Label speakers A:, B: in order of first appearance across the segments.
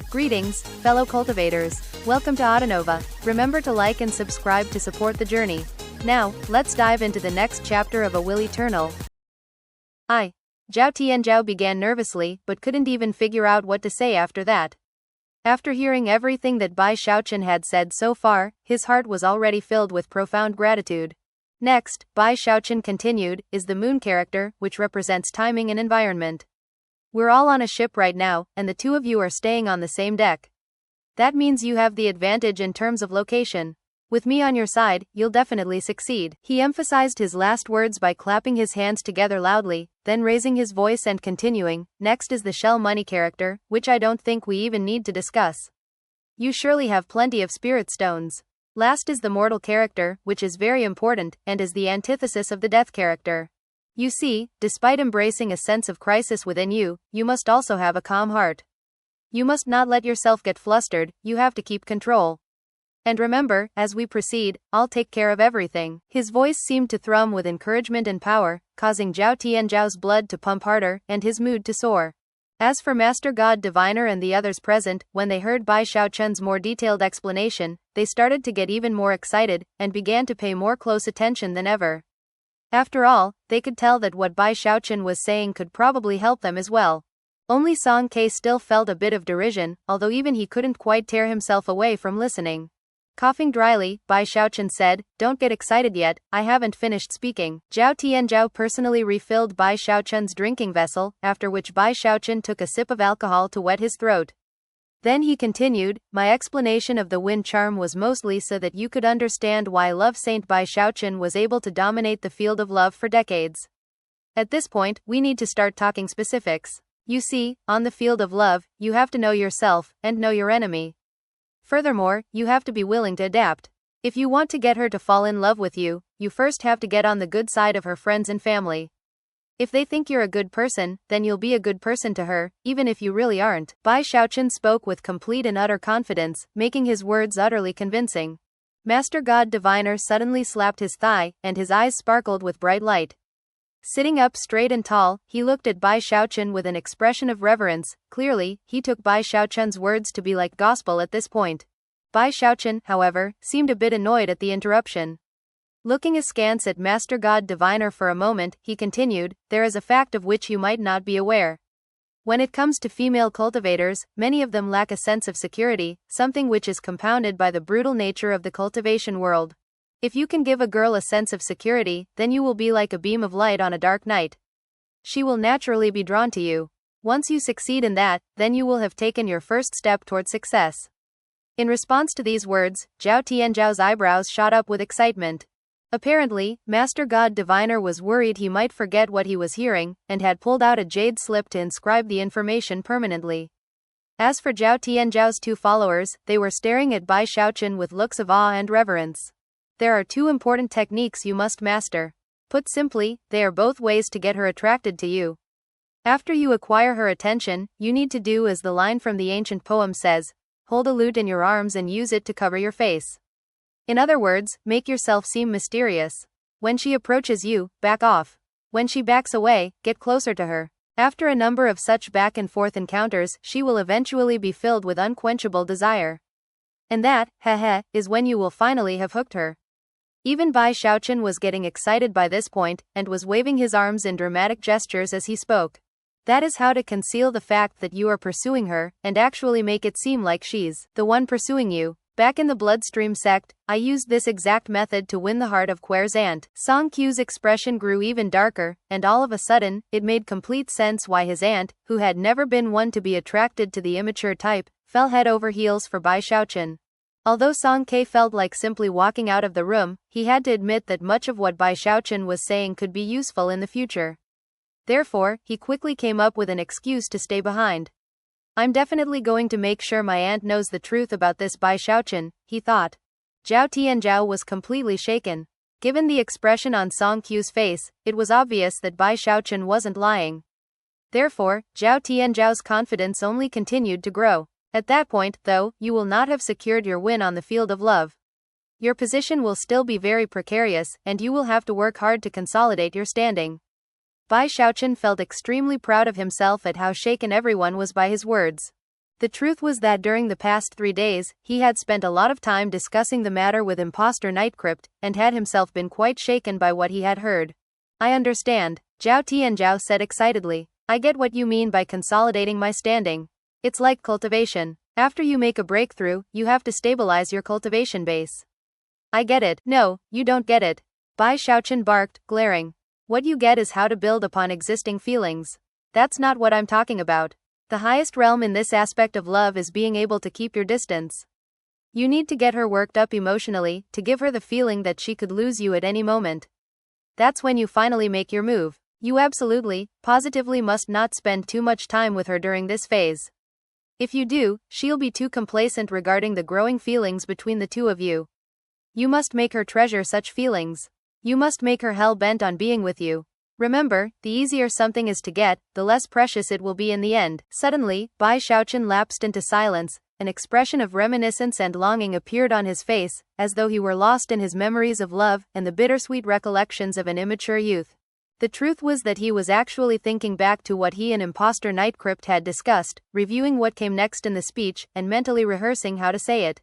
A: Greetings, fellow cultivators. Welcome to Autonova. Remember to like and subscribe to support the journey. Now, let's dive into the next chapter of A Will Eternal. Zhao Tianzhao began nervously, but couldn't even figure out what to say after that. After hearing everything that Bai Xiaochun had said so far, his heart was already filled with profound gratitude. Next, Bai Xiaochun continued, is the moon character, which represents timing and environment. We're all on a ship right now, and the two of you are staying on the same deck. That means you have the advantage in terms of location. With me on your side, you'll definitely succeed. He emphasized his last words by clapping his hands together loudly, then raising his voice and continuing, next is the shell money character, which I don't think we even need to discuss. You surely have plenty of spirit stones. Last is the mortal character, which is very important, and is the antithesis of the death character. You see, despite embracing a sense of crisis within you, you must also have a calm heart. You must not let yourself get flustered, you have to keep control. And remember, as we proceed, I'll take care of everything. His voice seemed to thrum with encouragement and power, causing Zhao Tianzhao's blood to pump harder, and his mood to soar. As for Master God Diviner and the others present, when they heard Bai Xiaochun's more detailed explanation, they started to get even more excited, and began to pay more close attention than ever. After all, they could tell that what Bai Xiaochun was saying could probably help them as well. Only Song Ke still felt a bit of derision, although even he couldn't quite tear himself away from listening. Coughing dryly, Bai Xiaochun said, "Don't get excited yet, I haven't finished speaking." Zhao Tianzhao personally refilled Bai Xiaochun's drinking vessel, after which Bai Xiaochun took a sip of alcohol to wet his throat. Then he continued, my explanation of the wind charm was mostly so that you could understand why Love Saint Bai Xiaochun was able to dominate the field of love for decades. At this point, we need to start talking specifics. You see, on the field of love, you have to know yourself, and know your enemy. Furthermore, you have to be willing to adapt. If you want to get her to fall in love with you, you first have to get on the good side of her friends and family. If they think you're a good person, then you'll be a good person to her, even if you really aren't. Bai Xiaochun spoke with complete and utter confidence, making his words utterly convincing. Master God Diviner suddenly slapped his thigh, and his eyes sparkled with bright light. Sitting up straight and tall, he looked at Bai Xiaochun with an expression of reverence. Clearly, he took Bai Xiaochun's words to be like gospel at this point. Bai Xiaochun, however, seemed a bit annoyed at the interruption. Looking askance at Master God Diviner for a moment, he continued, there is a fact of which you might not be aware. When it comes to female cultivators, many of them lack a sense of security, something which is compounded by the brutal nature of the cultivation world. If you can give a girl a sense of security, then you will be like a beam of light on a dark night. She will naturally be drawn to you. Once you succeed in that, then you will have taken your first step toward success. In response to these words, Zhao Tianzhao's eyebrows shot up with excitement. Apparently, Master God Diviner was worried he might forget what he was hearing, and had pulled out a jade slip to inscribe the information permanently. As for Zhao Tianzhao's two followers, they were staring at Bai Xiaochun with looks of awe and reverence. There are two important techniques you must master. Put simply, they are both ways to get her attracted to you. After you acquire her attention, you need to do as the line from the ancient poem says, hold a lute in your arms and use it to cover your face. In other words, make yourself seem mysterious. When she approaches you, back off. When she backs away, get closer to her. After a number of such back and forth encounters, she will eventually be filled with unquenchable desire. And that, is when you will finally have hooked her. Even Bai Xiaochun was getting excited by this point, and was waving his arms in dramatic gestures as he spoke. That is how to conceal the fact that you are pursuing her, and actually make it seem like she's the one pursuing you. Back in the Bloodstream sect, I used this exact method to win the heart of Quer's aunt. Song Q's expression grew even darker, and all of a sudden, it made complete sense why his aunt, who had never been one to be attracted to the immature type, fell head over heels for Bai Xiaochun. Although Song Ke felt like simply walking out of the room, he had to admit that much of what Bai Xiaochun was saying could be useful in the future. Therefore, he quickly came up with an excuse to stay behind. I'm definitely going to make sure my aunt knows the truth about this Bai Xiaochun, he thought. Zhao Tianzhao was completely shaken. Given the expression on Song Q's face, it was obvious that Bai Xiaochun wasn't lying. Therefore, Zhao Tianzhao's confidence only continued to grow. At that point, though, you will not have secured your win on the field of love. Your position will still be very precarious, and you will have to work hard to consolidate your standing. Bai Xiaochun felt extremely proud of himself at how shaken everyone was by his words. The truth was that during the past 3 days, he had spent a lot of time discussing the matter with imposter Nightcrypt, and had himself been quite shaken by what he had heard. I understand, Zhao Tianzhao said excitedly. I get what you mean by consolidating my standing. It's like cultivation. After you make a breakthrough, you have to stabilize your cultivation base. I get it. No, you don't get it. Bai Xiaochun barked, glaring. What you get is how to build upon existing feelings. That's not what I'm talking about. The highest realm in this aspect of love is being able to keep your distance. You need to get her worked up emotionally, to give her the feeling that she could lose you at any moment. That's when you finally make your move. You absolutely, positively must not spend too much time with her during this phase. If you do, she'll be too complacent regarding the growing feelings between the two of you. You must make her treasure such feelings. You must make her hell-bent on being with you. Remember, the easier something is to get, the less precious it will be in the end. Suddenly, Bai Xiaochun lapsed into silence. An expression of reminiscence and longing appeared on his face, as though he were lost in his memories of love and the bittersweet recollections of an immature youth. The truth was that he was actually thinking back to what he and imposter Nightcrypt had discussed, reviewing what came next in the speech, and mentally rehearsing how to say it.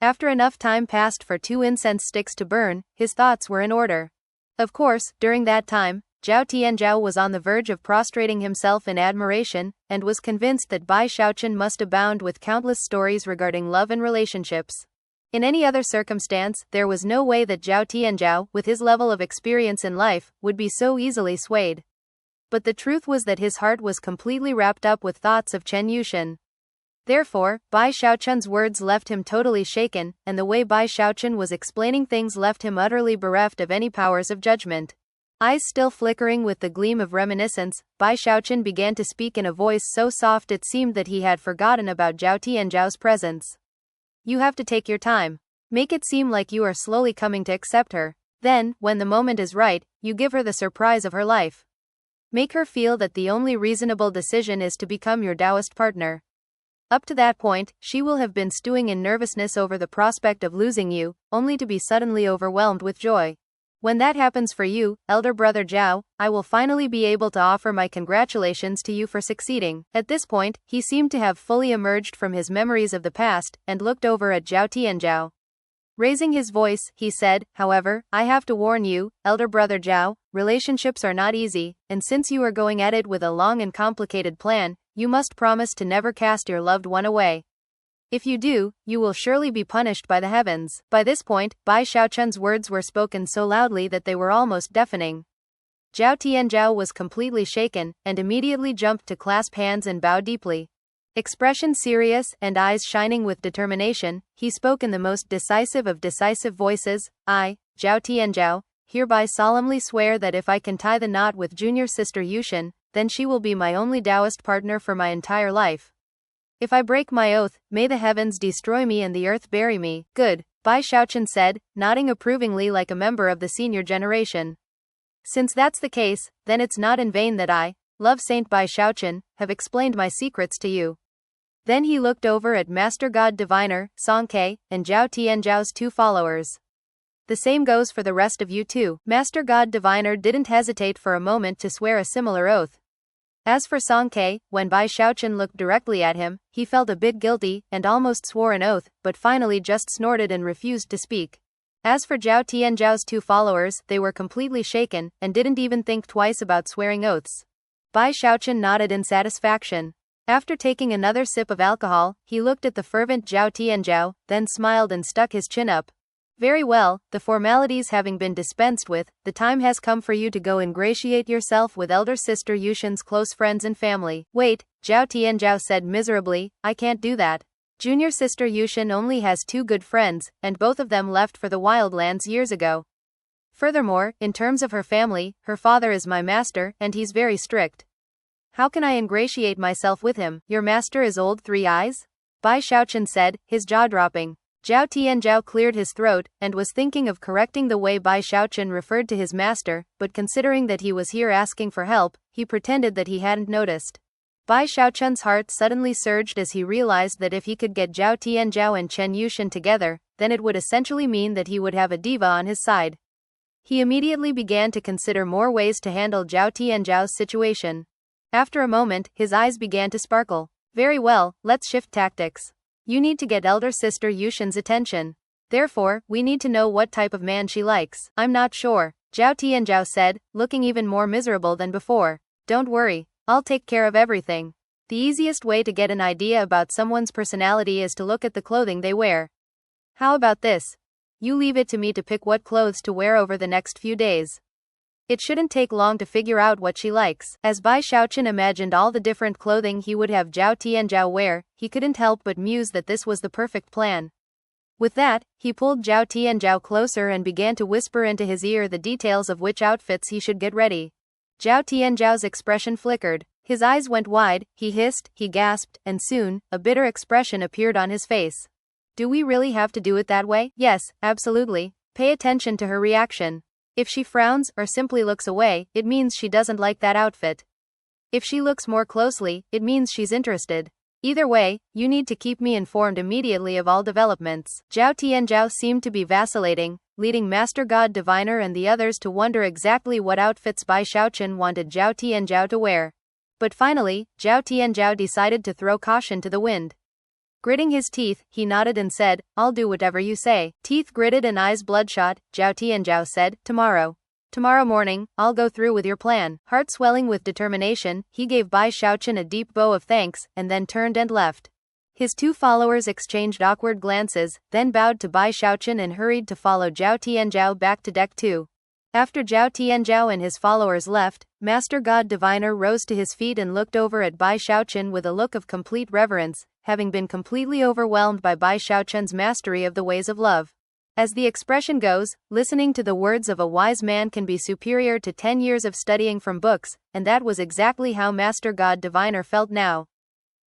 A: After enough time passed for 2 incense sticks to burn, his thoughts were in order. Of course, during that time, Zhao Tianzhao was on the verge of prostrating himself in admiration, and was convinced that Bai Xiaochun must abound with countless stories regarding love and relationships. In any other circumstance, there was no way that Zhao Tianzhao, with his level of experience in life, would be so easily swayed. But the truth was that his heart was completely wrapped up with thoughts of Chen Yushan. Therefore, Bai Xiaochun's words left him totally shaken, and the way Bai Xiaochun was explaining things left him utterly bereft of any powers of judgment. Eyes still flickering with the gleam of reminiscence, Bai Xiaochun began to speak in a voice so soft it seemed that he had forgotten about Zhao Tianzhao's presence. You have to take your time. Make it seem like you are slowly coming to accept her. Then, when the moment is right, you give her the surprise of her life. Make her feel that the only reasonable decision is to become your Taoist partner. Up to that point, she will have been stewing in nervousness over the prospect of losing you, only to be suddenly overwhelmed with joy. When that happens for you, elder brother Zhao, I will finally be able to offer my congratulations to you for succeeding. At this point, he seemed to have fully emerged from his memories of the past, and looked over at Zhao Tianzhao. Raising his voice, he said, however, I have to warn you, elder brother Zhao, relationships are not easy, and since you are going at it with a long and complicated plan, you must promise to never cast your loved one away. If you do, you will surely be punished by the heavens. By this point, Bai Xiaochun's words were spoken so loudly that they were almost deafening. Zhao Tianzhao was completely shaken, and immediately jumped to clasp hands and bow deeply. Expression serious, and eyes shining with determination, he spoke in the most decisive of decisive voices. I, Zhao Tianzhao, hereby solemnly swear that if I can tie the knot with junior sister Yushan, then she will be my only Taoist partner for my entire life. If I break my oath, may the heavens destroy me and the earth bury me. Good, Bai Xiaochun said, nodding approvingly like a member of the senior generation. Since that's the case, then it's not in vain that I, love Saint Bai Xiaochun, have explained my secrets to you. Then he looked over at Master God Diviner, Song Ke, and Zhao Tianzhao's 2 followers. The same goes for the rest of you too. Master God Diviner didn't hesitate for a moment to swear a similar oath. As for Song Ke, when Bai Xiaochun looked directly at him, he felt a bit guilty, and almost swore an oath, but finally just snorted and refused to speak. As for Zhao Tianzhao's 2 followers, they were completely shaken, and didn't even think twice about swearing oaths. Bai Xiaochun nodded in satisfaction. After taking another sip of alcohol, he looked at the fervent Zhao Tianzhao, then smiled and stuck his chin up. Very well, the formalities having been dispensed with, the time has come for you to go ingratiate yourself with elder sister Yushan's close friends and family. Wait, Zhao Tianzhao said miserably, I can't do that. Junior sister Yushan only has 2 good friends, and both of them left for the wildlands years ago. Furthermore, in terms of her family, her father is my master, and he's very strict. How can I ingratiate myself with him? Your master is old 3 Eyes? Bai Xiaochun said, his jaw dropping. Zhao Tianzhao cleared his throat, and was thinking of correcting the way Bai Xiaochun referred to his master, but considering that he was here asking for help, he pretended that he hadn't noticed. Bai Xiaochun's heart suddenly surged as he realized that if he could get Zhao Tianzhao and Chen Yushan together, then it would essentially mean that he would have a diva on his side. He immediately began to consider more ways to handle Zhao Tianzhao's situation. After a moment, his eyes began to sparkle. Very well, let's shift tactics. You need to get elder sister Yushin's attention. Therefore, we need to know what type of man she likes. I'm not sure, Zhao Tianzhao said, looking even more miserable than before. Don't worry, I'll take care of everything. The easiest way to get an idea about someone's personality is to look at the clothing they wear. How about this? You leave it to me to pick what clothes to wear over the next few days. It shouldn't take long to figure out what she likes. As Bai Xiaochun imagined all the different clothing he would have Zhao Tianzhao wear, he couldn't help but muse that this was the perfect plan. With that, he pulled Zhao Tianzhao closer and began to whisper into his ear the details of which outfits he should get ready. Zhao Tianzhao's expression flickered. His eyes went wide, he hissed, he gasped, and soon, a bitter expression appeared on his face. Do we really have to do it that way? Yes, absolutely. Pay attention to her reaction. If she frowns or simply looks away, it means she doesn't like that outfit. If she looks more closely, it means she's interested. Either way, you need to keep me informed immediately of all developments. Zhao Tianzhao seemed to be vacillating, leading Master God Diviner and the others to wonder exactly what outfits Bai Xiaochun wanted Zhao Tianzhao to wear. But finally, Zhao Tianzhao decided to throw caution to the wind. Gritting his teeth, he nodded and said, I'll do whatever you say. Teeth gritted and eyes bloodshot, Zhao Tianzhao said, Tomorrow morning, I'll go through with your plan. Heart swelling with determination, he gave Bai Xiaochun a deep bow of thanks, and then turned and left. His two followers exchanged awkward glances, then bowed to Bai Xiaochun and hurried to follow Zhao Tianzhao back to deck 2. After Zhao Tianzhao and his followers left, Master God Diviner rose to his feet and looked over at Bai Xiaochun with a look of complete reverence, having been completely overwhelmed by Bai Xiaochun's mastery of the ways of love. As the expression goes, listening to the words of a wise man can be superior to 10 years of studying from books, and that was exactly how Master God Diviner felt now.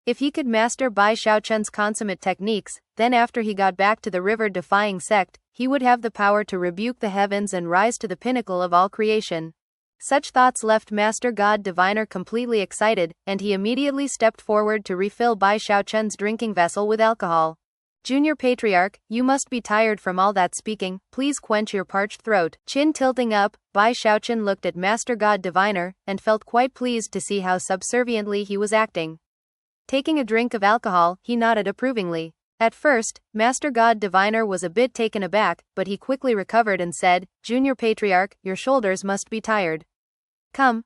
A: If he could master Bai Xiaochun's consummate techniques, then after he got back to the river-defying sect, he would have the power to rebuke the heavens and rise to the pinnacle of all creation. Such thoughts left Master God Diviner completely excited, and he immediately stepped forward to refill Bai Xiaochun's drinking vessel with alcohol. Junior Patriarch, you must be tired from all that speaking, please quench your parched throat. Chin tilting up, Bai Xiaochun looked at Master God Diviner, and felt quite pleased to see how subserviently he was acting. Taking a drink of alcohol, he nodded approvingly. At first, Master God Diviner was a bit taken aback, but he quickly recovered and said, Junior Patriarch, your shoulders must be tired. Come,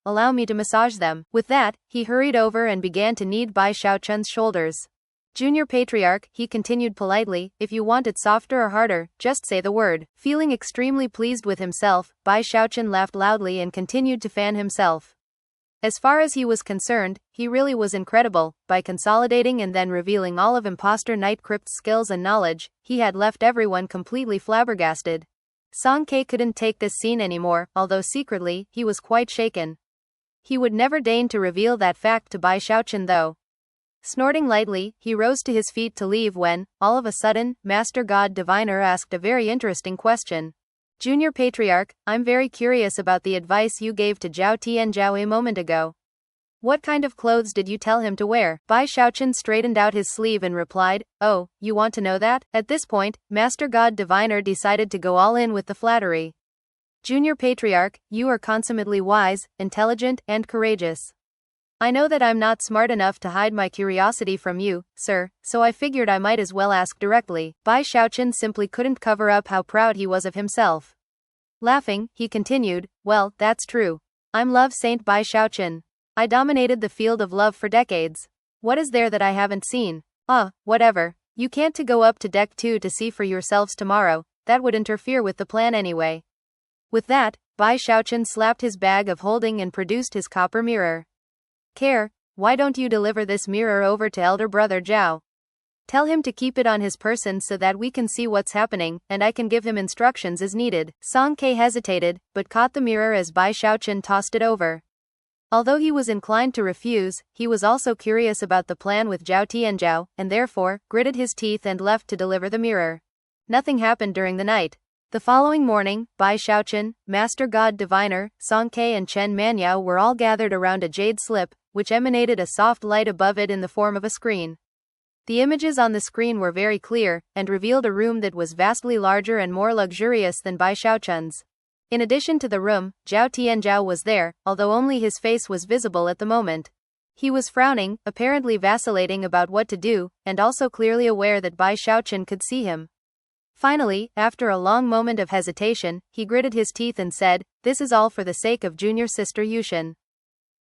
A: allow me to massage them. With that, he hurried over and began to knead Bai Xiaochun's shoulders. Junior Patriarch, he continued politely, if you want it softer or harder, just say the word. Feeling extremely pleased with himself, Bai Xiaochun laughed loudly and continued to fan himself. As far as he was concerned, he really was incredible. By consolidating and then revealing all of Imposter Night Crypt's skills and knowledge, he had left everyone completely flabbergasted. Song Ke couldn't take this scene anymore, although secretly, he was quite shaken. He would never deign to reveal that fact to Bai Xiaochun though. Snorting lightly, he rose to his feet to leave when, all of a sudden, Master God Diviner asked a very interesting question. Junior Patriarch, I'm very curious about the advice you gave to Zhao Tianzhao a moment ago. What kind of clothes did you tell him to wear? Bai Xiaochun straightened out his sleeve and replied, Oh, you want to know that? At this point, Master God Diviner decided to go all in with the flattery. Junior Patriarch, you are consummately wise, intelligent, and courageous. I know that I'm not smart enough to hide my curiosity from you, sir, so I figured I might as well ask directly. Bai Xiaochun simply couldn't cover up how proud he was of himself. Laughing, he continued, Well, that's true. I'm Love Saint Bai Xiaochun. I dominated the field of love for decades. What is there that I haven't seen? Whatever. You can't go up to deck 2 to see for yourselves tomorrow, that would interfere with the plan anyway. With that, Bai Xiaochun slapped his bag of holding and produced his copper mirror. Why don't you deliver this mirror over to elder brother Zhao? Tell him to keep it on his person so that we can see what's happening, and I can give him instructions as needed. Song Ke hesitated, but caught the mirror as Bai Xiaochun tossed it over. Although he was inclined to refuse, he was also curious about the plan with Zhao Tianzhao, and therefore, gritted his teeth and left to deliver the mirror. Nothing happened during the night. The following morning, Bai Xiaochun, Master God Diviner, Song Ke and Chen Manyao were all gathered around a jade slip, which emanated a soft light above it in the form of a screen. The images on the screen were very clear, and revealed a room that was vastly larger and more luxurious than Bai Xiaochun's. In addition to the room, Zhao Tianzhao was there, although only his face was visible at the moment. He was frowning, apparently vacillating about what to do, and also clearly aware that Bai Xiaochun could see him. Finally, after a long moment of hesitation, he gritted his teeth and said, "This is all for the sake of junior sister Yushin.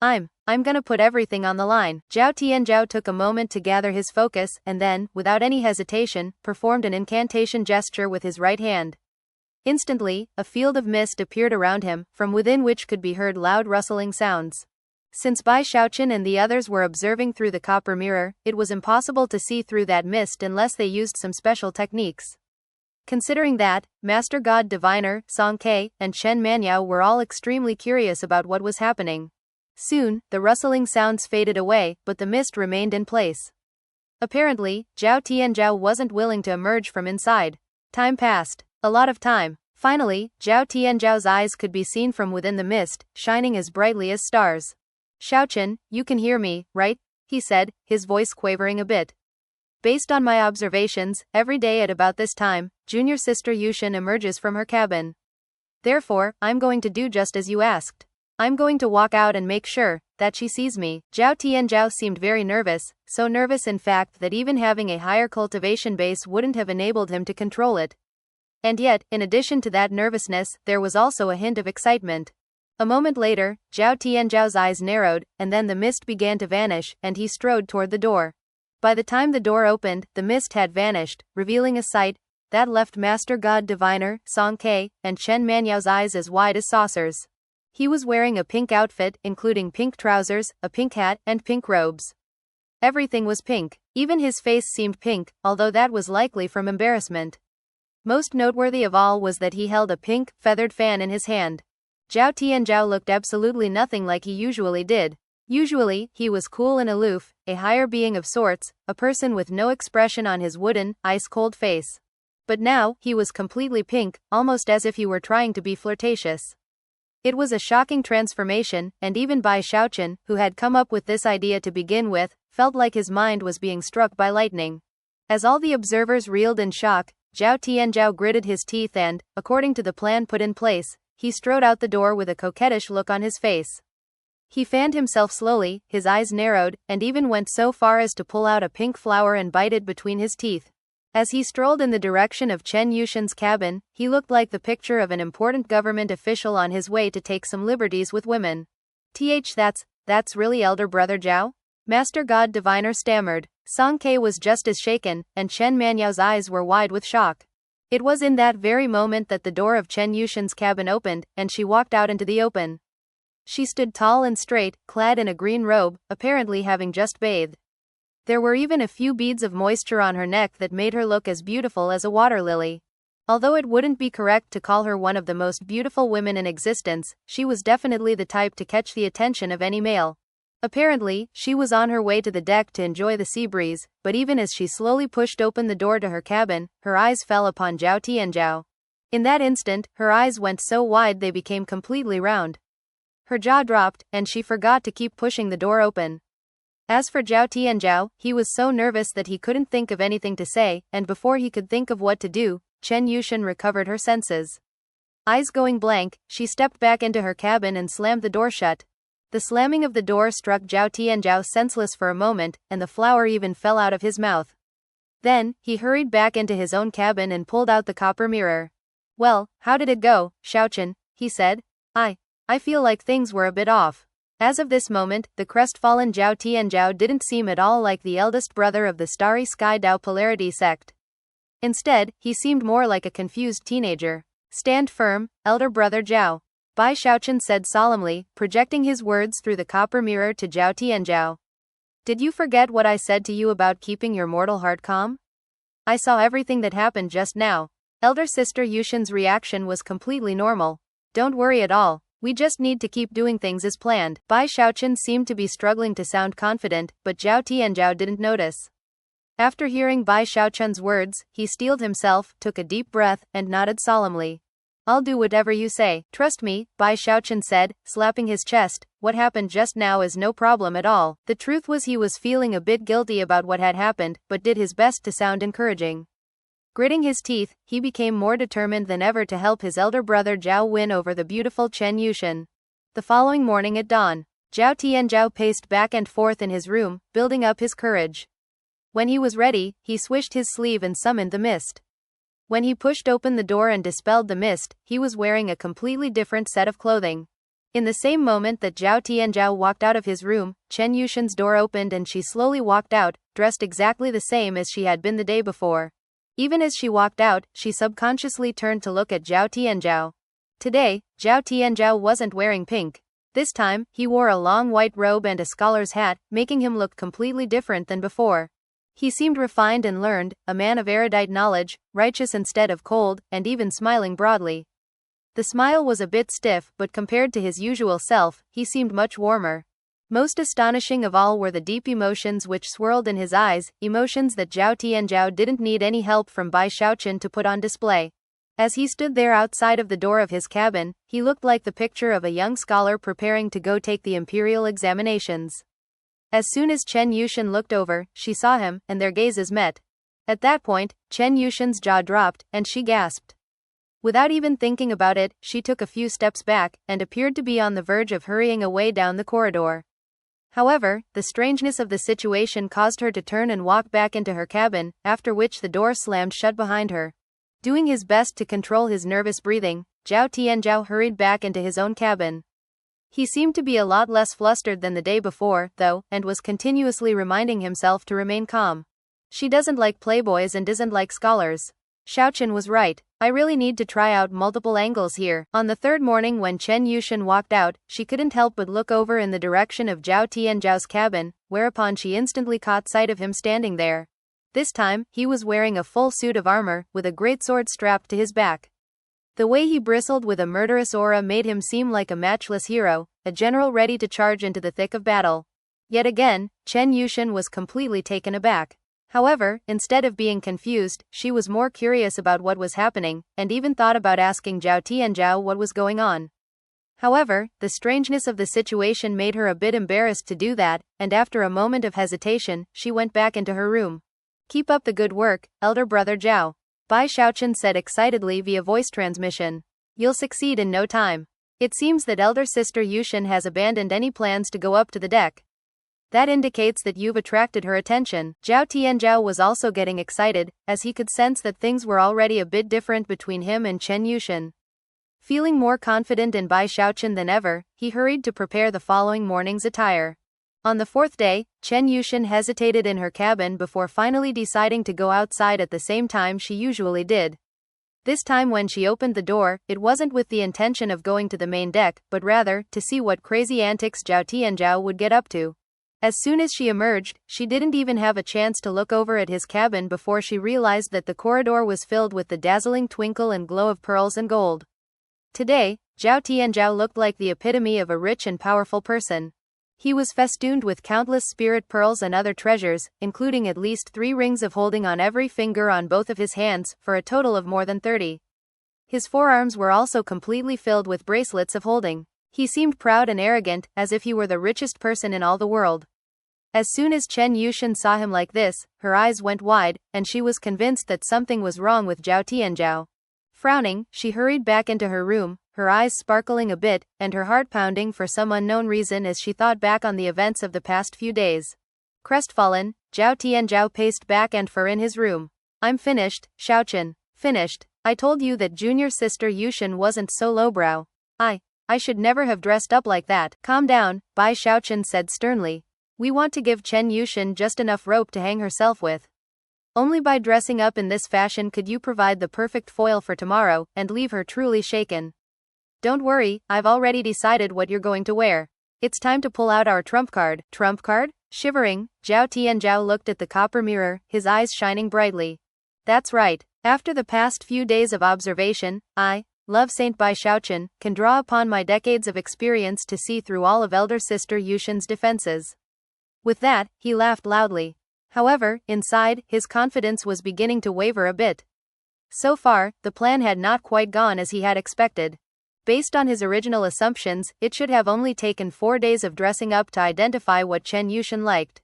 A: I'm gonna put everything on the line." Zhao Tianzhao took a moment to gather his focus and then, without any hesitation, performed an incantation gesture with his right hand. Instantly, a field of mist appeared around him, from within which could be heard loud rustling sounds. Since Bai Xiaochun and the others were observing through the copper mirror, it was impossible to see through that mist unless they used some special techniques. Considering that, Master God Diviner, Song Ke, and Chen Manyao were all extremely curious about what was happening. Soon, the rustling sounds faded away, but the mist remained in place. Apparently, Zhao Tianzhao wasn't willing to emerge from inside. Time passed. A lot of time. Finally, Zhao Tianzhao's eyes could be seen from within the mist, shining as brightly as stars. "Xiaochun, you can hear me, right?" he said, his voice quavering a bit. "Based on my observations, every day at about this time, junior sister Yushin emerges from her cabin. Therefore, I'm going to do just as you asked. I'm going to walk out and make sure that she sees me." Zhao Tianzhao seemed very nervous, so nervous in fact that even having a higher cultivation base wouldn't have enabled him to control it. And yet, in addition to that nervousness, there was also a hint of excitement. A moment later, Zhao Tianzhao's eyes narrowed, and then the mist began to vanish, and he strode toward the door. By the time the door opened, the mist had vanished, revealing a sight that left Master God Diviner, Song Ke, and Chen Manyao's eyes as wide as saucers. He was wearing a pink outfit, including pink trousers, a pink hat, and pink robes. Everything was pink. Even his face seemed pink, although that was likely from embarrassment. Most noteworthy of all was that he held a pink, feathered fan in his hand. Zhao Tianzhao looked absolutely nothing like he usually did. Usually, he was cool and aloof, a higher being of sorts, a person with no expression on his wooden, ice-cold face. But now, he was completely pink, almost as if he were trying to be flirtatious. It was a shocking transformation, and even Bai Xiaochun, who had come up with this idea to begin with, felt like his mind was being struck by lightning. As all the observers reeled in shock, Zhao Tianzhao gritted his teeth and, according to the plan put in place, he strode out the door with a coquettish look on his face. He fanned himself slowly, his eyes narrowed, and even went so far as to pull out a pink flower and bite it between his teeth. As he strolled in the direction of Chen Yushin's cabin, he looked like the picture of an important government official on his way to take some liberties with women. That's really elder brother Zhao?" Master God Diviner stammered. Song Ke was just as shaken, and Chen Manyao's eyes were wide with shock. It was in that very moment that the door of Chen Yushin's cabin opened, and she walked out into the open. She stood tall and straight, clad in a green robe, apparently having just bathed. There were even a few beads of moisture on her neck that made her look as beautiful as a water lily. Although it wouldn't be correct to call her one of the most beautiful women in existence, she was definitely the type to catch the attention of any male. Apparently, she was on her way to the deck to enjoy the sea breeze, but even as she slowly pushed open the door to her cabin, her eyes fell upon Zhao Tianzhao. In that instant, her eyes went so wide they became completely round. Her jaw dropped, and she forgot to keep pushing the door open. As for Zhao Tianzhao, he was so nervous that he couldn't think of anything to say, and before he could think of what to do, Chen Yushin recovered her senses. Eyes going blank, she stepped back into her cabin and slammed the door shut. The slamming of the door struck Zhao Tianzhao senseless for a moment, and the flower even fell out of his mouth. Then, he hurried back into his own cabin and pulled out the copper mirror. "Well, how did it go, Xiaochun?" he said. I feel like things were a bit off." As of this moment, the crestfallen Zhao Tianzhao didn't seem at all like the eldest brother of the Starry Sky Dao Polarity sect. Instead, he seemed more like a confused teenager. "Stand firm, elder brother Zhao," Bai Xiaochun said solemnly, projecting his words through the copper mirror to Zhao Tianzhao. "Did you forget what I said to you about keeping your mortal heart calm? I saw everything that happened just now." Elder sister Yushin's reaction was completely normal. "Don't worry at all. We just need to keep doing things as planned." Bai Xiaochun seemed to be struggling to sound confident, but Zhao Tianzhao didn't notice. After hearing Bai Xiaochun's words, he steeled himself, took a deep breath, and nodded solemnly. "I'll do whatever you say. Trust me," Bai Xiaochun said, slapping his chest. "What happened just now is no problem at all." The truth was he was feeling a bit guilty about what had happened, but did his best to sound encouraging. Gritting his teeth, he became more determined than ever to help his elder brother Zhao win over the beautiful Chen Yushin. The following morning at dawn, Zhao Tianzhao paced back and forth in his room, building up his courage. When he was ready, he swished his sleeve and summoned the mist. When he pushed open the door and dispelled the mist, he was wearing a completely different set of clothing. In the same moment that Zhao Tianzhao walked out of his room, Chen Yushan's door opened and she slowly walked out, dressed exactly the same as she had been the day before. Even as she walked out, she subconsciously turned to look at Zhao Tianzhao. Today, Zhao Tianzhao wasn't wearing pink. This time, he wore a long white robe and a scholar's hat, making him look completely different than before. He seemed refined and learned, a man of erudite knowledge, righteous instead of cold, and even smiling broadly. The smile was a bit stiff, but compared to his usual self, he seemed much warmer. Most astonishing of all were the deep emotions which swirled in his eyes, emotions that Zhao Tianzhao didn't need any help from Bai Xiaochun to put on display. As he stood there outside of the door of his cabin, he looked like the picture of a young scholar preparing to go take the imperial examinations. As soon as Chen Yushan looked over, she saw him, and their gazes met. At that point, Chen Yushan's jaw dropped, and she gasped. Without even thinking about it, she took a few steps back, and appeared to be on the verge of hurrying away down the corridor. However, the strangeness of the situation caused her to turn and walk back into her cabin, after which the door slammed shut behind her. Doing his best to control his nervous breathing, Zhao Tianzhao hurried back into his own cabin. He seemed to be a lot less flustered than the day before, though, and was continuously reminding himself to remain calm. She doesn't like playboys and isn't like scholars. Xiaochun was right. I really need to try out multiple angles here. On the third morning when Chen Yushan walked out, she couldn't help but look over in the direction of Zhao Tianzhao's cabin, whereupon she instantly caught sight of him standing there. This time, he was wearing a full suit of armor, with a greatsword strapped to his back. The way he bristled with a murderous aura made him seem like a matchless hero, a general ready to charge into the thick of battle. Yet again, Chen Yushan was completely taken aback. However, instead of being confused, she was more curious about what was happening, and even thought about asking Zhao Tianzhao what was going on. However, the strangeness of the situation made her a bit embarrassed to do that, and after a moment of hesitation, she went back into her room. Keep up the good work, elder brother Zhao. Bai Xiaochun said excitedly via voice transmission. You'll succeed in no time. It seems that elder sister Yushan has abandoned any plans to go up to the deck. That indicates that you've attracted her attention. Zhao Tianzhao was also getting excited, as he could sense that things were already a bit different between him and Chen Yushan. Feeling more confident in Bai Xiaochun than ever, he hurried to prepare the following morning's attire. On the fourth day, Chen Yushan hesitated in her cabin before finally deciding to go outside at the same time she usually did. This time when she opened the door, it wasn't with the intention of going to the main deck, but rather, to see what crazy antics Zhao Tianzhao would get up to. As soon as she emerged, she didn't even have a chance to look over at his cabin before she realized that the corridor was filled with the dazzling twinkle and glow of pearls and gold. Today, Zhao Tianzhao looked like the epitome of a rich and powerful person. He was festooned with countless spirit pearls and other treasures, including at least 3 rings of holding on every finger on both of his hands, for a total of more than 30. His forearms were also completely filled with bracelets of holding. He seemed proud and arrogant, as if he were the richest person in all the world. As soon as Chen Yushan saw him like this, her eyes went wide, and she was convinced that something was wrong with Zhao Tianzhao. Frowning, she hurried back into her room, her eyes sparkling a bit, and her heart pounding for some unknown reason as she thought back on the events of the past few days. Crestfallen, Zhao Tianzhao paced back and forth in his room. I'm finished, Xiaochun. Finished. I told you that junior sister Yushan wasn't so lowbrow. I should never have dressed up like that. Calm down, Bai Xiaochun said sternly. We want to give Chen Yushan just enough rope to hang herself with. Only by dressing up in this fashion could you provide the perfect foil for tomorrow, and leave her truly shaken. Don't worry, I've already decided what you're going to wear. It's time to pull out our trump card. Trump card? Shivering, Zhao Tianzhao looked at the copper mirror, his eyes shining brightly. That's right. After the past few days of observation, I, love Saint Bai Xiaochun, can draw upon my decades of experience to see through all of elder sister Yushan's defenses. With that, he laughed loudly. However, inside, his confidence was beginning to waver a bit. So far, the plan had not quite gone as he had expected. Based on his original assumptions, it should have only taken 4 days of dressing up to identify what Chen Yushan liked.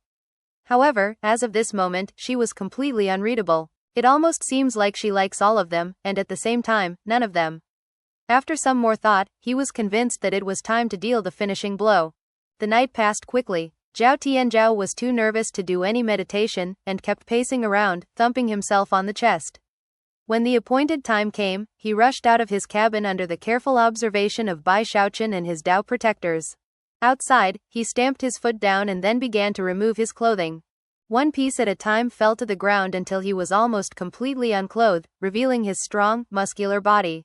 A: However, as of this moment, she was completely unreadable. It almost seems like she likes all of them, and at the same time, none of them. After some more thought, he was convinced that it was time to deal the finishing blow. The night passed quickly. Zhao Tianzhao was too nervous to do any meditation, and kept pacing around, thumping himself on the chest. When the appointed time came, he rushed out of his cabin under the careful observation of Bai Xiaochun and his Dao protectors. Outside, he stamped his foot down and then began to remove his clothing. One piece at a time fell to the ground until he was almost completely unclothed, revealing his strong, muscular body.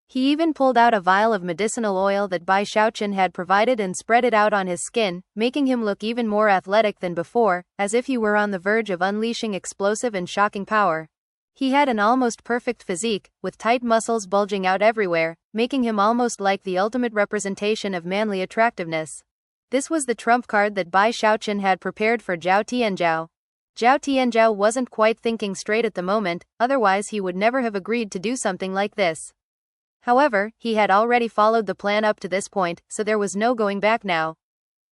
A: He even pulled out a vial of medicinal oil that Bai Xiaochun had provided and spread it out on his skin, making him look even more athletic than before, as if he were on the verge of unleashing explosive and shocking power. He had an almost perfect physique, with tight muscles bulging out everywhere, making him almost like the ultimate representation of manly attractiveness. This was the trump card that Bai Xiaochun had prepared for Zhao Tianzhao. Zhao Tianzhao wasn't quite thinking straight at the moment, otherwise he would never have agreed to do something like this. However, he had already followed the plan up to this point, so there was no going back now.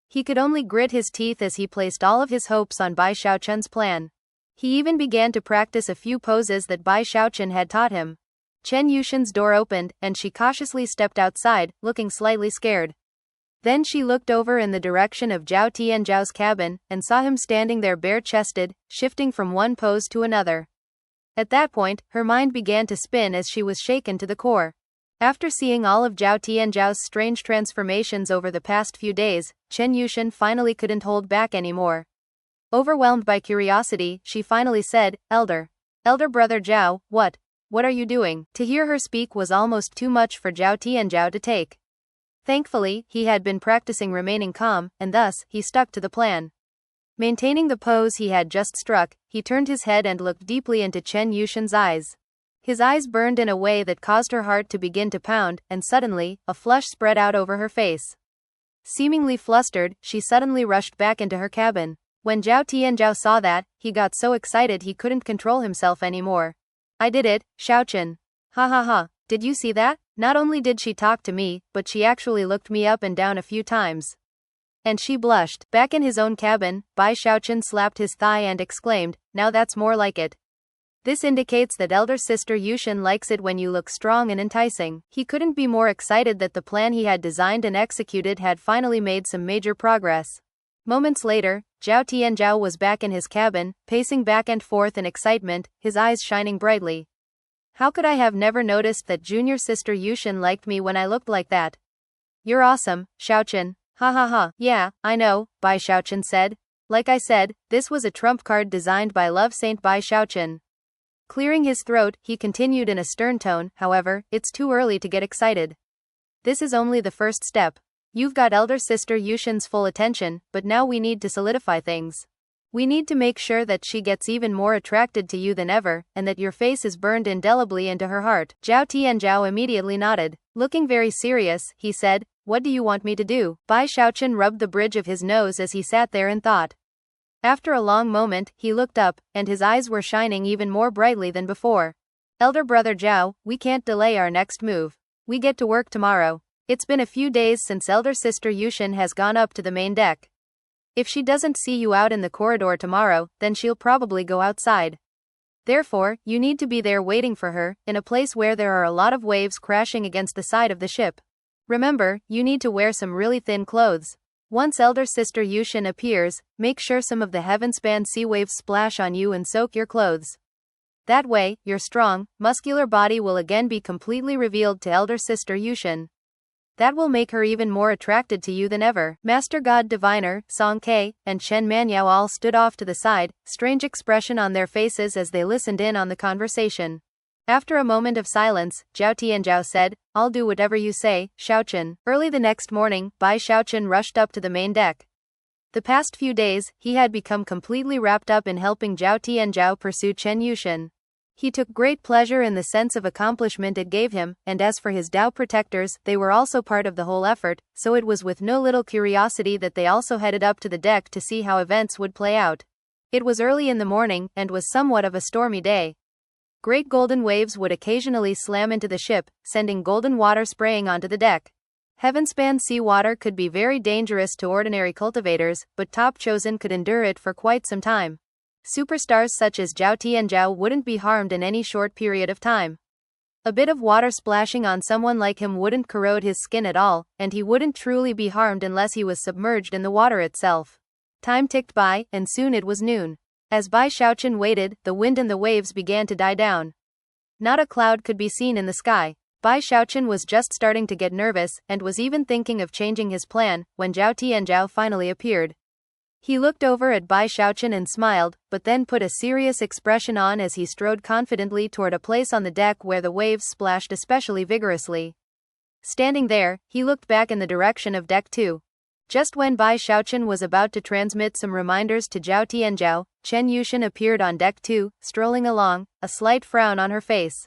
A: He could only grit his teeth as he placed all of his hopes on Bai Xiaochun's plan. He even began to practice a few poses that Bai Xiaochun had taught him. Chen Yushan's door opened, and she cautiously stepped outside, looking slightly scared. Then she looked over in the direction of Zhao Tianzhao's cabin, and saw him standing there bare-chested, shifting from one pose to another. At that point, her mind began to spin as she was shaken to the core. After seeing all of Zhao Tianzhao's strange transformations over the past few days, Chen Yushan finally couldn't hold back anymore. Overwhelmed by curiosity, she finally said, Elder brother Zhao, what are you doing?" To hear her speak was almost too much for Zhao Tianzhao to take. Thankfully, he had been practicing remaining calm, and thus, he stuck to the plan. Maintaining the pose he had just struck, he turned his head and looked deeply into Chen Yushan's eyes. His eyes burned in a way that caused her heart to begin to pound, and suddenly, a flush spread out over her face. Seemingly flustered, she suddenly rushed back into her cabin. When Zhao Tianzhao saw that, he got so excited he couldn't control himself anymore. "I did it, Xiaochun. Ha ha ha, did you see that? Not only did she talk to me, but she actually looked me up and down a few times." And she blushed. Back in his own cabin, Bai Xiaochun slapped his thigh and exclaimed, "Now that's more like it. This indicates that elder sister Yushan likes it when you look strong and enticing." He couldn't be more excited that the plan he had designed and executed had finally made some major progress. Moments later, Zhao Tianzhao was back in his cabin, pacing back and forth in excitement, his eyes shining brightly. "How could I have never noticed that junior sister Yushan liked me when I looked like that? You're awesome, Xiaochun. Ha ha ha." "Yeah, I know," Bai Xiaochun said. "Like I said, this was a trump card designed by Love Saint Bai Xiaochun." Clearing his throat, he continued in a stern tone, "However, it's too early to get excited. This is only the first step. You've got elder sister Yushan's full attention, but now we need to solidify things. We need to make sure that she gets even more attracted to you than ever, and that your face is burned indelibly into her heart." Zhao Tianzhao immediately nodded. Looking very serious, he said, "What do you want me to do?" Bai Xiaochun rubbed the bridge of his nose as he sat there in thought. After a long moment, he looked up, and his eyes were shining even more brightly than before. "Elder brother Zhao, we can't delay our next move. We get to work tomorrow. It's been a few days since elder sister Yushan has gone up to the main deck. If she doesn't see you out in the corridor tomorrow, then she'll probably go outside. Therefore, you need to be there waiting for her, in a place where there are a lot of waves crashing against the side of the ship. Remember, you need to wear some really thin clothes. Once elder sister Yushan appears, make sure some of the heaven-span sea waves splash on you and soak your clothes. That way, your strong, muscular body will again be completely revealed to elder sister Yushan. That will make her even more attracted to you than ever." Master God Diviner, Song Ke, and Chen Manyao all stood off to the side, strange expression on their faces as they listened in on the conversation. After a moment of silence, Zhao Tianzhao said, "I'll do whatever you say, Xiaochun." Early the next morning, Bai Xiaochun rushed up to the main deck. The past few days, he had become completely wrapped up in helping Zhao Tianzhao pursue Chen Yushan. He took great pleasure in the sense of accomplishment it gave him, and as for his Dao protectors, they were also part of the whole effort, so it was with no little curiosity that they also headed up to the deck to see how events would play out. It was early in the morning, and was somewhat of a stormy day. Great golden waves would occasionally slam into the ship, sending golden water spraying onto the deck. Heaven-span sea water could be very dangerous to ordinary cultivators, but Top Chosen could endure it for quite some time. Superstars such as Zhao Tianzhao wouldn't be harmed in any short period of time. A bit of water splashing on someone like him wouldn't corrode his skin at all, and he wouldn't truly be harmed unless he was submerged in the water itself. Time ticked by, and soon it was noon. As Bai Xiaochun waited, the wind and the waves began to die down. Not a cloud could be seen in the sky. Bai Xiaochun was just starting to get nervous, and was even thinking of changing his plan, when Zhao Tianzhao finally appeared. He looked over at Bai Xiaochun and smiled, but then put a serious expression on as he strode confidently toward a place on the deck where the waves splashed especially vigorously. Standing there, he looked back in the direction of deck 2. Just when Bai Xiaochun was about to transmit some reminders to Zhao Tianzhao, Chen Yushan appeared on deck 2, strolling along, a slight frown on her face.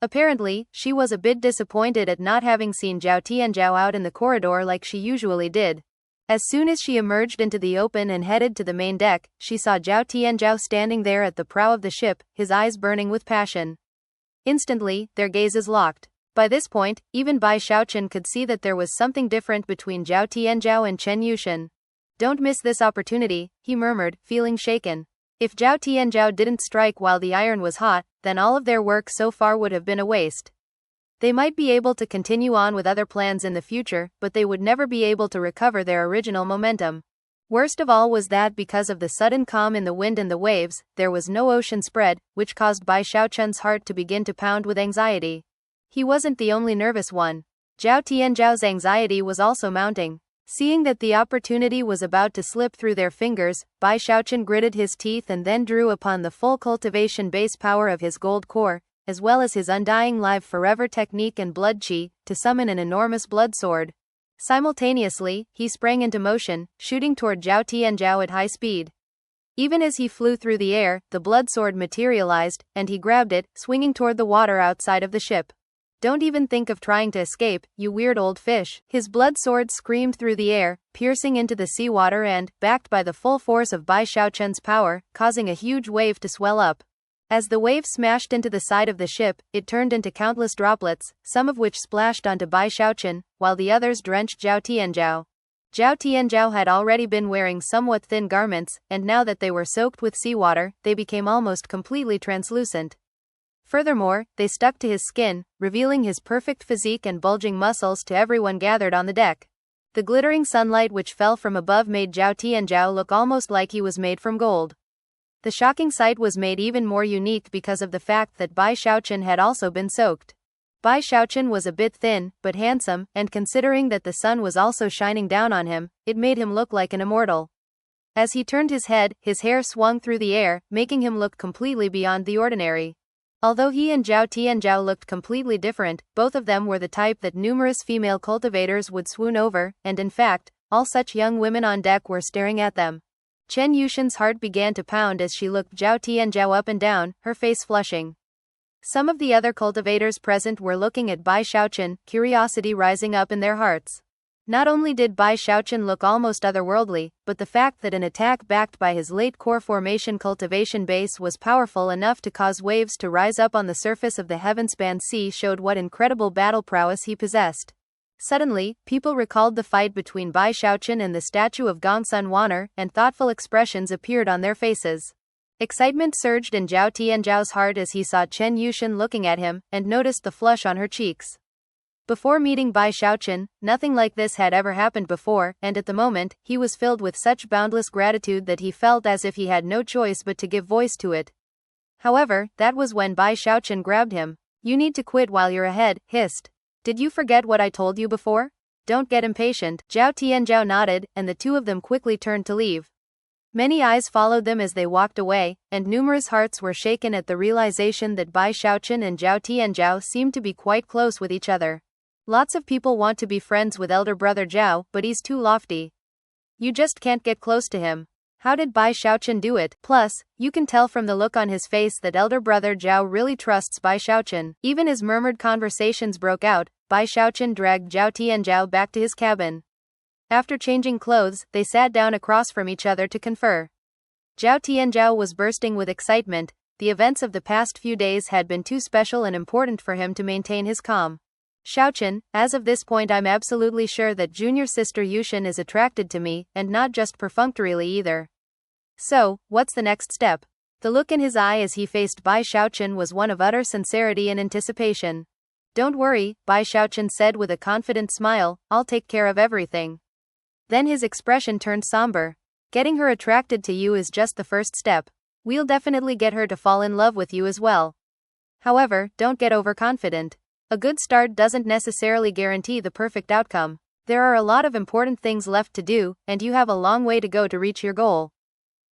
A: Apparently, she was a bit disappointed at not having seen Zhao Tianzhao out in the corridor like she usually did. As soon as she emerged into the open and headed to the main deck, she saw Zhao Tianzhao standing there at the prow of the ship, his eyes burning with passion. Instantly, their gazes locked. By this point, even Bai Xiaochun could see that there was something different between Zhao Tianzhao and Chen Yushan. "Don't miss this opportunity," he murmured, feeling shaken. If Zhao Tianzhao didn't strike while the iron was hot, then all of their work so far would have been a waste. They might be able to continue on with other plans in the future, but they would never be able to recover their original momentum. Worst of all was that because of the sudden calm in the wind and the waves, there was no ocean spread, which caused Bai Xiaochun's heart to begin to pound with anxiety. He wasn't the only nervous one. Zhao Tianzhao's anxiety was also mounting. Seeing that the opportunity was about to slip through their fingers, Bai Xiaochun gritted his teeth and then drew upon the full cultivation base power of his gold core, as well as his undying live forever technique and blood chi, to summon an enormous blood sword. Simultaneously, he sprang into motion, shooting toward Zhao Tianzhao at high speed. Even as he flew through the air, the blood sword materialized, and he grabbed it, swinging toward the water outside of the ship. "Don't even think of trying to escape, you weird old fish." His blood sword screamed through the air, piercing into the seawater and, backed by the full force of Bai Xiaochun's power, causing a huge wave to swell up. As the wave smashed into the side of the ship, it turned into countless droplets, some of which splashed onto Bai Xiaochun, while the others drenched Zhao Tianzhao. Zhao Tianzhao had already been wearing somewhat thin garments, and now that they were soaked with seawater, they became almost completely translucent. Furthermore, they stuck to his skin, revealing his perfect physique and bulging muscles to everyone gathered on the deck. The glittering sunlight which fell from above made Zhao Tianzhao look almost like he was made from gold. The shocking sight was made even more unique because of the fact that Bai Xiaochun had also been soaked. Bai Xiaochun was a bit thin, but handsome, and considering that the sun was also shining down on him, it made him look like an immortal. As he turned his head, his hair swung through the air, making him look completely beyond the ordinary. Although he and Zhao Tianzhao looked completely different, both of them were the type that numerous female cultivators would swoon over, and in fact, all such young women on deck were staring at them. Chen Yushan's heart began to pound as she looked Zhao Tianzhao up and down, her face flushing. Some of the other cultivators present were looking at Bai Xiaochun, curiosity rising up in their hearts. Not only did Bai Xiaochun look almost otherworldly, but the fact that an attack backed by his late core formation cultivation base was powerful enough to cause waves to rise up on the surface of the heaven-span sea showed what incredible battle prowess he possessed. Suddenly, people recalled the fight between Bai Xiaochun and the statue of Gongsun Wan'er, and thoughtful expressions appeared on their faces. Excitement surged in Zhao Tianzhao's heart as he saw Chen Yushan looking at him, and noticed the flush on her cheeks. Before meeting Bai Xiaochun, nothing like this had ever happened before, and at the moment, he was filled with such boundless gratitude that he felt as if he had no choice but to give voice to it. However, that was when Bai Xiaochun grabbed him. "You need to quit while you're ahead," hissed. "Did you forget what I told you before? Don't get impatient." Zhao Tianzhao nodded, and the two of them quickly turned to leave. Many eyes followed them as they walked away, and numerous hearts were shaken at the realization that Bai Xiaochun and Zhao Tianzhao seemed to be quite close with each other. Lots of people want to be friends with elder brother Zhao, but he's too lofty. You just can't get close to him. How did Bai Xiaochun do it? Plus, you can tell from the look on his face that elder brother Zhao really trusts Bai Xiaochun. Even as murmured conversations broke out, Bai Xiaochun dragged Zhao Tianzhao back to his cabin. After changing clothes, they sat down across from each other to confer. Zhao Tianzhao was bursting with excitement. The events of the past few days had been too special and important for him to maintain his calm. "Xiaochun, as of this point I'm absolutely sure that junior sister Yushan is attracted to me, and not just perfunctorily either. So, what's the next step?" The look in his eye as he faced Bai Xiaochun was one of utter sincerity and anticipation. "Don't worry," Bai Xiaochun said with a confident smile, "I'll take care of everything." Then his expression turned somber. "Getting her attracted to you is just the first step. We'll definitely get her to fall in love with you as well. However, don't get overconfident. A good start doesn't necessarily guarantee the perfect outcome. There are a lot of important things left to do, and you have a long way to go to reach your goal.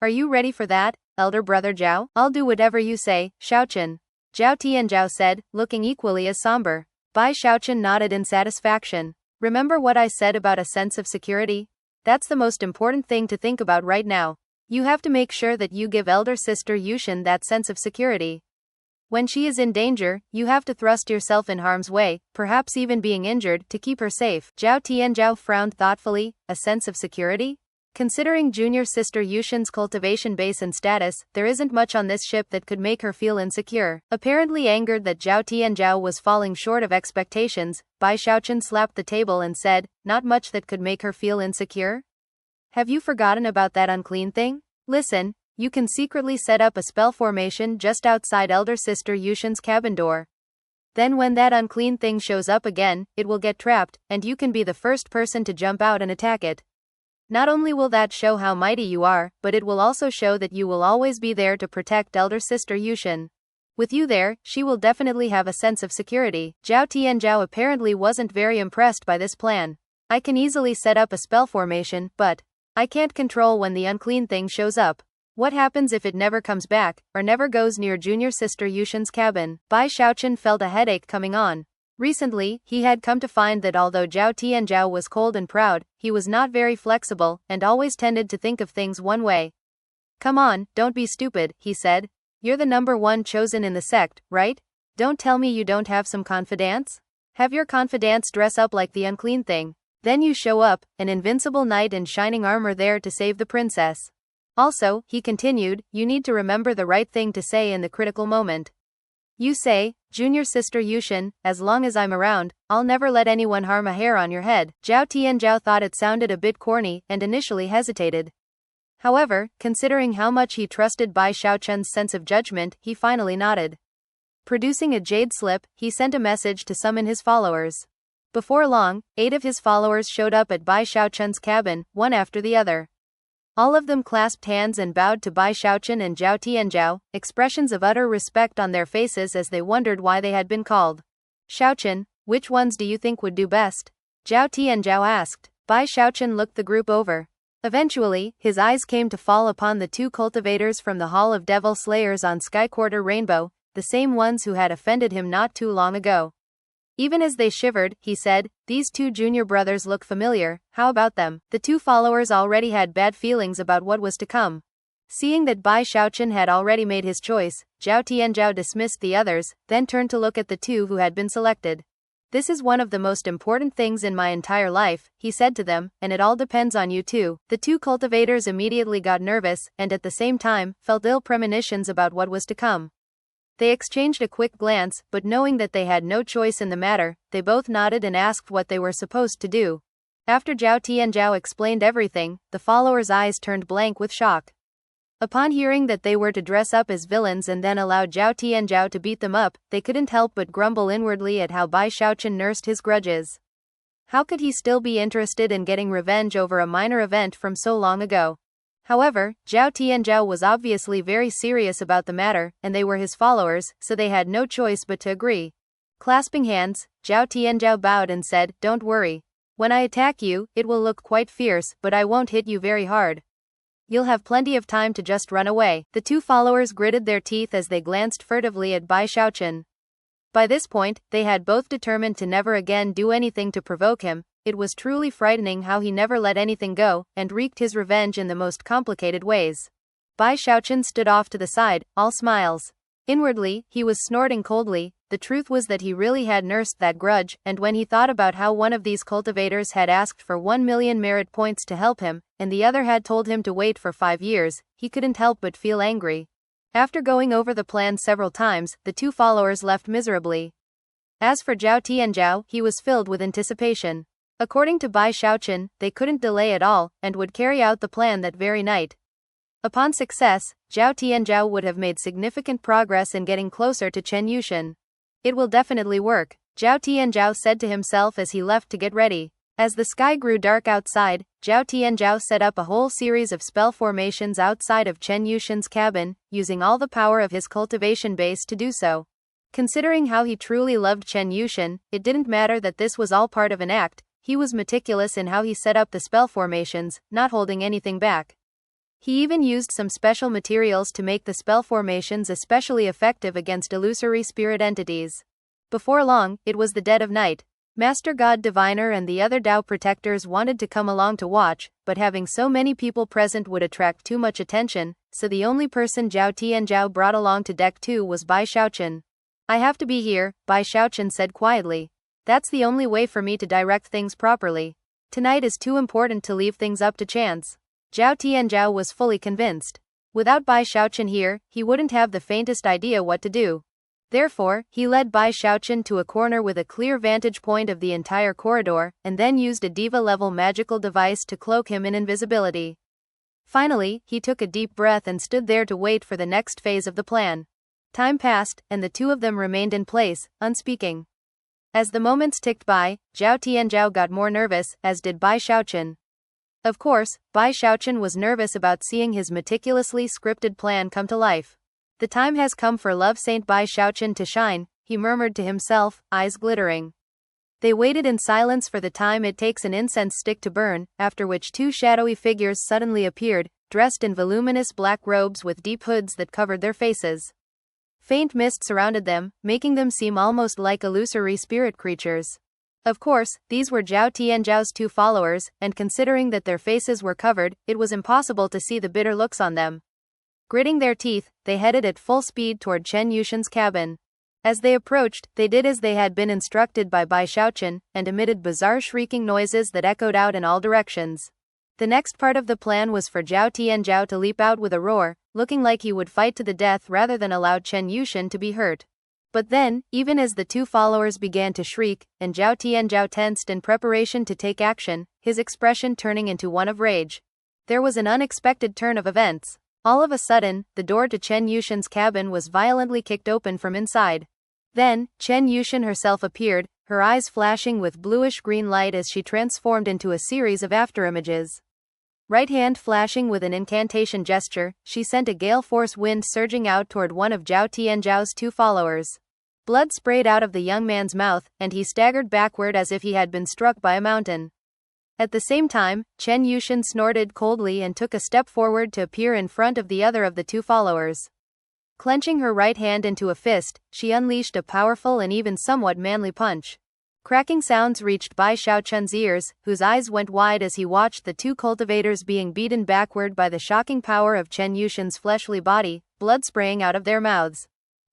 A: Are you ready for that, elder brother Zhao?" "I'll do whatever you say, Xiaochun," Zhao Tianzhao said, looking equally as somber. Bai Xiaochun nodded in satisfaction. "Remember what I said about a sense of security? That's the most important thing to think about right now. You have to make sure that you give elder sister Yushin that sense of security. When she is in danger, you have to thrust yourself in harm's way, perhaps even being injured, to keep her safe." Zhao Tianzhao frowned thoughtfully. A sense of security? Considering junior sister Yushin's cultivation base and status, there isn't much on this ship that could make her feel insecure. Apparently angered that Zhao Tianzhao was falling short of expectations, Bai Xiaochun slapped the table and said, "Not much that could make her feel insecure? Have you forgotten about that unclean thing? Listen, you can secretly set up a spell formation just outside elder sister Yushin's cabin door. Then when that unclean thing shows up again, it will get trapped, and you can be the first person to jump out and attack it. Not only will that show how mighty you are, but it will also show that you will always be there to protect elder sister Yushin. With you there, she will definitely have a sense of security." Zhao Tianzhao apparently wasn't very impressed by this plan. "I can easily set up a spell formation, but I can't control when the unclean thing shows up. What happens if it never comes back, or never goes near junior sister Yushin's cabin?" Bai Xiaochun felt a headache coming on. Recently, he had come to find that although Zhao Tianzhao was cold and proud, he was not very flexible, and always tended to think of things one way. "Come on, don't be stupid," he said. "You're the number one chosen in the sect, right? Don't tell me you don't have some confidence? Have your confidence dress up like the unclean thing. Then you show up, an invincible knight in shining armor there to save the princess. Also," he continued, "you need to remember the right thing to say in the critical moment. You say, 'Junior sister Yushin, as long as I'm around, I'll never let anyone harm a hair on your head.'" Zhao Tianzhao thought it sounded a bit corny, and initially hesitated. However, considering how much he trusted Bai Xiaochun's sense of judgment, he finally nodded. Producing a jade slip, he sent a message to summon his followers. Before long, 8 of his followers showed up at Bai Xiaochun's cabin, one after the other. All of them clasped hands and bowed to Bai Xiaochun and Zhao Tianzhao, expressions of utter respect on their faces as they wondered why they had been called. "Xiaochun, which ones do you think would do best?" Zhao Tianzhao asked. Bai Xiaochun looked the group over. Eventually, his eyes came to fall upon the 2 cultivators from the Hall of Devil Slayers on Sky Quarter Rainbow, the same ones who had offended him not too long ago. Even as they shivered, he said, "These 2 junior brothers look familiar, how about them?" The 2 followers already had bad feelings about what was to come. Seeing that Bai Xiaochun had already made his choice, Zhao Tianzhao dismissed the others, then turned to look at the 2 who had been selected. "This is one of the most important things in my entire life," he said to them, "and it all depends on you too." The 2 cultivators immediately got nervous, and at the same time, felt ill premonitions about what was to come. They exchanged a quick glance, but knowing that they had no choice in the matter, they both nodded and asked what they were supposed to do. After Zhao Tianzhao explained everything, the followers' eyes turned blank with shock. Upon hearing that they were to dress up as villains and then allow Zhao Tianzhao to beat them up, they couldn't help but grumble inwardly at how Bai Xiaochun nursed his grudges. How could he still be interested in getting revenge over a minor event from so long ago? However, Zhao Tianzhao was obviously very serious about the matter, and they were his followers, so they had no choice but to agree. Clasping hands, Zhao Tianzhao bowed and said, "Don't worry. When I attack you, it will look quite fierce, but I won't hit you very hard. You'll have plenty of time to just run away." The 2 followers gritted their teeth as they glanced furtively at Bai Xiaochun. By this point, they had both determined to never again do anything to provoke him. It was truly frightening how he never let anything go, and wreaked his revenge in the most complicated ways. Bai Xiaochun stood off to the side, all smiles. Inwardly, he was snorting coldly. The truth was that he really had nursed that grudge, and when he thought about how one of these cultivators had asked for 1 million merit points to help him, and the other had told him to wait for 5 years, he couldn't help but feel angry. After going over the plan several times, the 2 followers left miserably. As for Zhao Tianzhao, he was filled with anticipation. According to Bai Xiaochun, they couldn't delay at all, and would carry out the plan that very night. Upon success, Zhao Tianzhao would have made significant progress in getting closer to Chen Yushan. It will definitely work, Zhao Tianzhao said to himself as he left to get ready. As the sky grew dark outside, Zhao Tianzhao set up a whole series of spell formations outside of Chen Yushan's cabin, using all the power of his cultivation base to do so. Considering how he truly loved Chen Yushan, it didn't matter that this was all part of an act. He was meticulous in how he set up the spell formations, not holding anything back. He even used some special materials to make the spell formations especially effective against illusory spirit entities. Before long, it was the dead of night. Master God Diviner and the other Dao protectors wanted to come along to watch, but having so many people present would attract too much attention, so the only person Zhao Tianzhao brought along to Deck 2 was Bai Xiaochun. I have to be here, Bai Xiaochun said quietly. That's the only way for me to direct things properly. Tonight is too important to leave things up to chance. Zhao Tianzhao was fully convinced. Without Bai Xiaochun here, he wouldn't have the faintest idea what to do. Therefore, he led Bai Xiaochun to a corner with a clear vantage point of the entire corridor, and then used a diva-level magical device to cloak him in invisibility. Finally, he took a deep breath and stood there to wait for the next phase of the plan. Time passed, and the two of them remained in place, unspeaking. As the moments ticked by, Zhao Tianzhao got more nervous, as did Bai Xiaochun. Of course, Bai Xiaochun was nervous about seeing his meticulously scripted plan come to life. The time has come for Love Saint Bai Xiaochun to shine, he murmured to himself, eyes glittering. They waited in silence for the time it takes an incense stick to burn, after which two shadowy figures suddenly appeared, dressed in voluminous black robes with deep hoods that covered their faces. Faint mist surrounded them, making them seem almost like illusory spirit creatures. Of course, these were Zhao Tianzhao's two followers, and considering that their faces were covered, it was impossible to see the bitter looks on them. Gritting their teeth, they headed at full speed toward Chen Yushan's cabin. As they approached, they did as they had been instructed by Bai Xiaochun, and emitted bizarre shrieking noises that echoed out in all directions. The next part of the plan was for Zhao Tianzhao to leap out with a roar, looking like he would fight to the death rather than allow Chen Yushan to be hurt. But then, even as the two followers began to shriek, and Zhao Tianzhao tensed in preparation to take action, his expression turning into one of rage. There was an unexpected turn of events. All of a sudden, the door to Chen Yushan's cabin was violently kicked open from inside. Then, Chen Yushan herself appeared, her eyes flashing with bluish-green light as she transformed into a series of afterimages. Right hand flashing with an incantation gesture, she sent a gale force wind surging out toward one of Zhao Tianzhao's two followers. Blood sprayed out of the young man's mouth, and he staggered backward as if he had been struck by a mountain. At the same time, Chen Yushan snorted coldly and took a step forward to appear in front of the other of the two followers. Clenching her right hand into a fist, she unleashed a powerful and even somewhat manly punch. Cracking sounds reached Bai Xiaochun's ears, whose eyes went wide as he watched the two cultivators being beaten backward by the shocking power of Chen Yushan's fleshly body, blood spraying out of their mouths.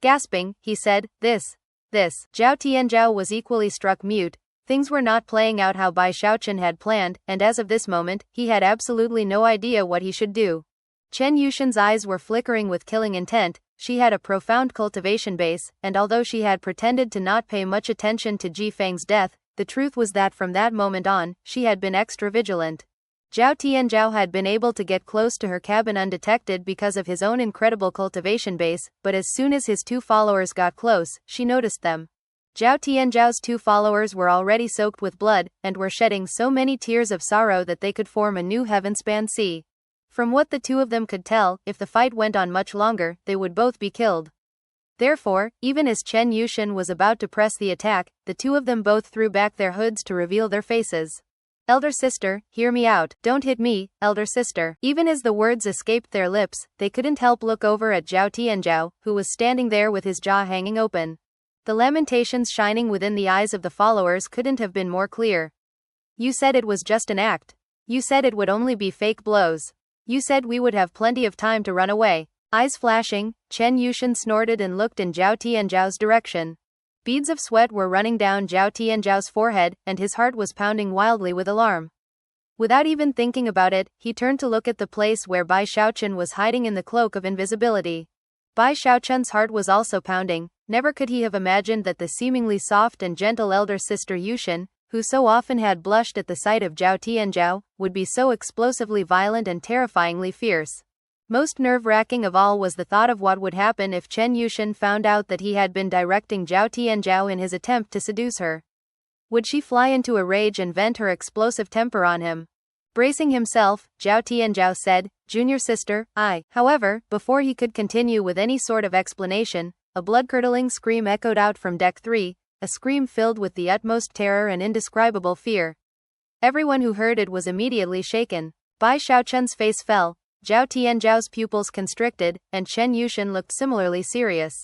A: Gasping, he said, This. Zhao Tianzhao was equally struck mute. Things were not playing out how Bai Xiaochun had planned, and as of this moment, he had absolutely no idea what he should do. Chen Yushan's eyes were flickering with killing intent. She had a profound cultivation base, and although she had pretended to not pay much attention to Ji Feng's death, the truth was that from that moment on, she had been extra vigilant. Zhao Tianzhao had been able to get close to her cabin undetected because of his own incredible cultivation base, but as soon as his two followers got close, she noticed them. Zhao Tianzhao's two followers were already soaked with blood, and were shedding so many tears of sorrow that they could form a new heaven-span sea. From what the two of them could tell, if the fight went on much longer, they would both be killed. Therefore, even as Chen Yushan was about to press the attack, the two of them both threw back their hoods to reveal their faces. Elder sister, hear me out, don't hit me, elder sister. Even as the words escaped their lips, they couldn't help look over at Zhao Tianzhao, who was standing there with his jaw hanging open. The lamentations shining within the eyes of the followers couldn't have been more clear. You said it was just an act. You said it would only be fake blows. You said we would have plenty of time to run away. Eyes flashing, Chen Yushan snorted and looked in Zhao Tianzhao's direction. Beads of sweat were running down Zhao Tianzhao's forehead, and his heart was pounding wildly with alarm. Without even thinking about it, he turned to look at the place where Bai Xiaochun was hiding in the cloak of invisibility. Bai Xiaochun's heart was also pounding. Never could he have imagined that the seemingly soft and gentle elder sister Yushan, who so often had blushed at the sight of Zhao Tianzhao, would be so explosively violent and terrifyingly fierce. Most nerve-wracking of all was the thought of what would happen if Chen Yushan found out that he had been directing Zhao Tianzhao in his attempt to seduce her. Would she fly into a rage and vent her explosive temper on him? Bracing himself, Zhao Tianzhao said, "Junior sister, I." However, before he could continue with any sort of explanation, a blood-curdling scream echoed out from Deck 3, a scream filled with the utmost terror and indescribable fear. Everyone who heard it was immediately shaken. Bai Xiaochun's face fell, Zhao Tianzhao's pupils constricted, and Chen Yushan looked similarly serious.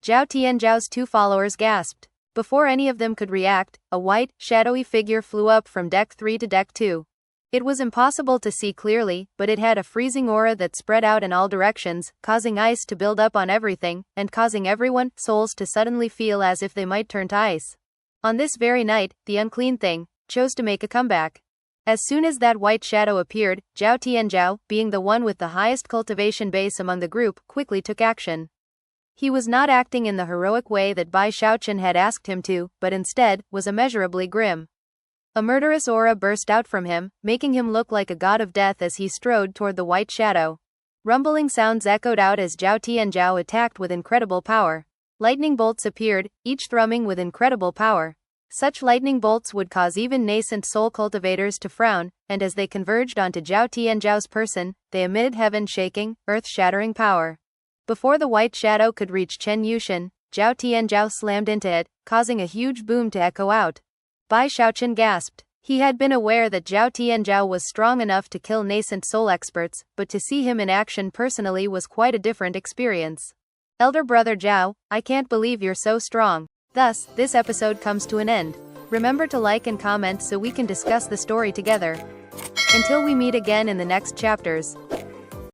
A: Zhao Tianzhao's two followers gasped. Before any of them could react, a white, shadowy figure flew up from Deck 3 to Deck 2. It was impossible to see clearly, but it had a freezing aura that spread out in all directions, causing ice to build up on everything, and causing everyone's souls to suddenly feel as if they might turn to ice. On this very night, the unclean thing chose to make a comeback. As soon as that white shadow appeared, Zhao Tianzhao, being the one with the highest cultivation base among the group, quickly took action. He was not acting in the heroic way that Bai Xiaochun had asked him to, but instead, was immeasurably grim. A murderous aura burst out from him, making him look like a god of death as he strode toward the white shadow. Rumbling sounds echoed out as Zhao Tianzhao attacked with incredible power. Lightning bolts appeared, each thrumming with incredible power. Such lightning bolts would cause even nascent soul cultivators to frown, and as they converged onto Zhao Tianzhao's person, they emitted heaven-shaking, earth-shattering power. Before the white shadow could reach Chen Yushan, Zhao Tianzhao slammed into it, causing a huge boom to echo out. Bai Xiaochun gasped. He had been aware that Zhao Tianzhao was strong enough to kill nascent soul experts, but to see him in action personally was quite a different experience. Elder brother Zhao, I can't believe you're so strong. Thus, this episode comes to an end. Remember to like and comment so we can discuss the story together. Until we meet again in the next chapters.